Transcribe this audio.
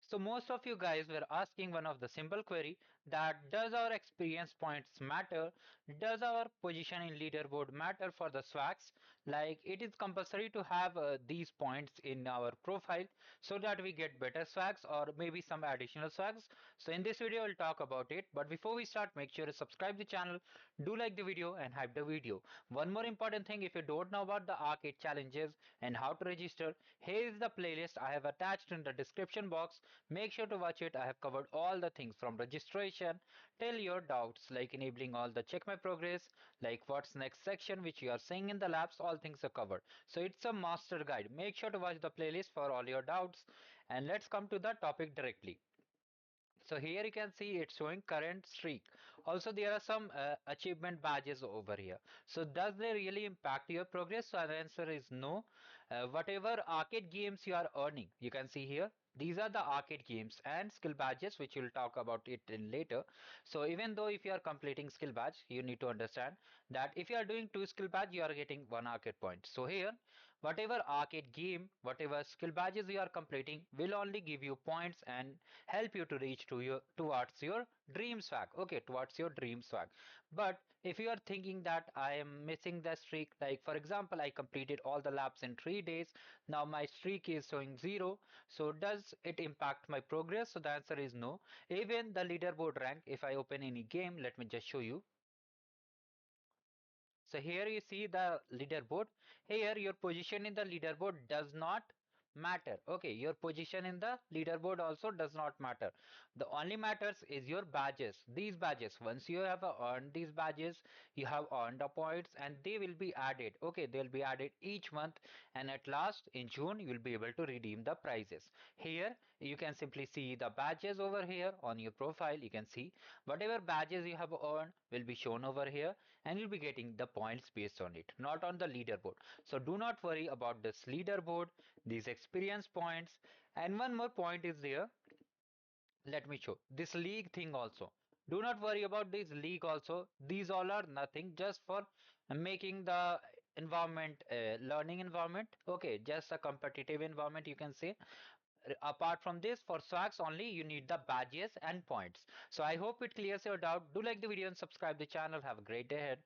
So most of you guys were asking one of the simple query that does our experience points matter? Does our position in leaderboard matter for the swags? Like it is compulsory to have these points in our profile so that we get better swags or maybe some additional swags. So in this video, I'll talk about it. But before we start, make sure to subscribe the channel, do like the video and hype the video. One more important thing, if you don't know about the arcade challenges and how to register, here is the playlist I have attached in the description box. Make sure to watch it. I have covered all the things from registration till your doubts like enabling all the check my progress, like what's next section which you are seeing in the labs, all things are covered. So it's a master guide. Make sure to watch the playlist for all your doubts, and let's come to the topic directly. So here you can see it's showing current streak. Also there are some achievement badges over here. So does they really impact your progress? So the answer is no. Whatever arcade games you are earning, you can see here. These are the arcade games and skill badges, which we'll talk about it in later. So even though if you are completing skill badge, you need to understand that if you are doing two skill badge, you are getting one arcade point. So here, whatever arcade game, whatever skill badges you are completing will only give you points and help you to reach to your towards your dream swag. Okay, towards your dream swag. But if you are thinking that I am missing the streak, like for example, I completed all the laps in 3 days, now my streak is showing zero. So does it impact my progress? So the answer is no. Even the leaderboard rank, if I open any game, let me just show you. So here you see the leaderboard. Here your position in the leaderboard does not matter. Okay, your position in the leaderboard also does not matter. The only matters is your badges. These badges, once you have earned these badges, you have earned the points and they will be added. Okay, they will be added each month, and at last in June you will be able to redeem the prizes. Here you can simply see the badges over here on your profile. You can see whatever badges you have earned will be shown over here, and you'll be getting the points based on it, not on the leaderboard. So do not worry about this leaderboard, these experience points. And one more point is there, let me show this league thing also. Do not worry about this league also. These all are nothing, just for making the environment learning environment. Okay, just a competitive environment, you can say. Apart from this, for swags only, you need the badges and points. So I hope it clears your doubt. Do like the video and subscribe the channel. Have a great day ahead.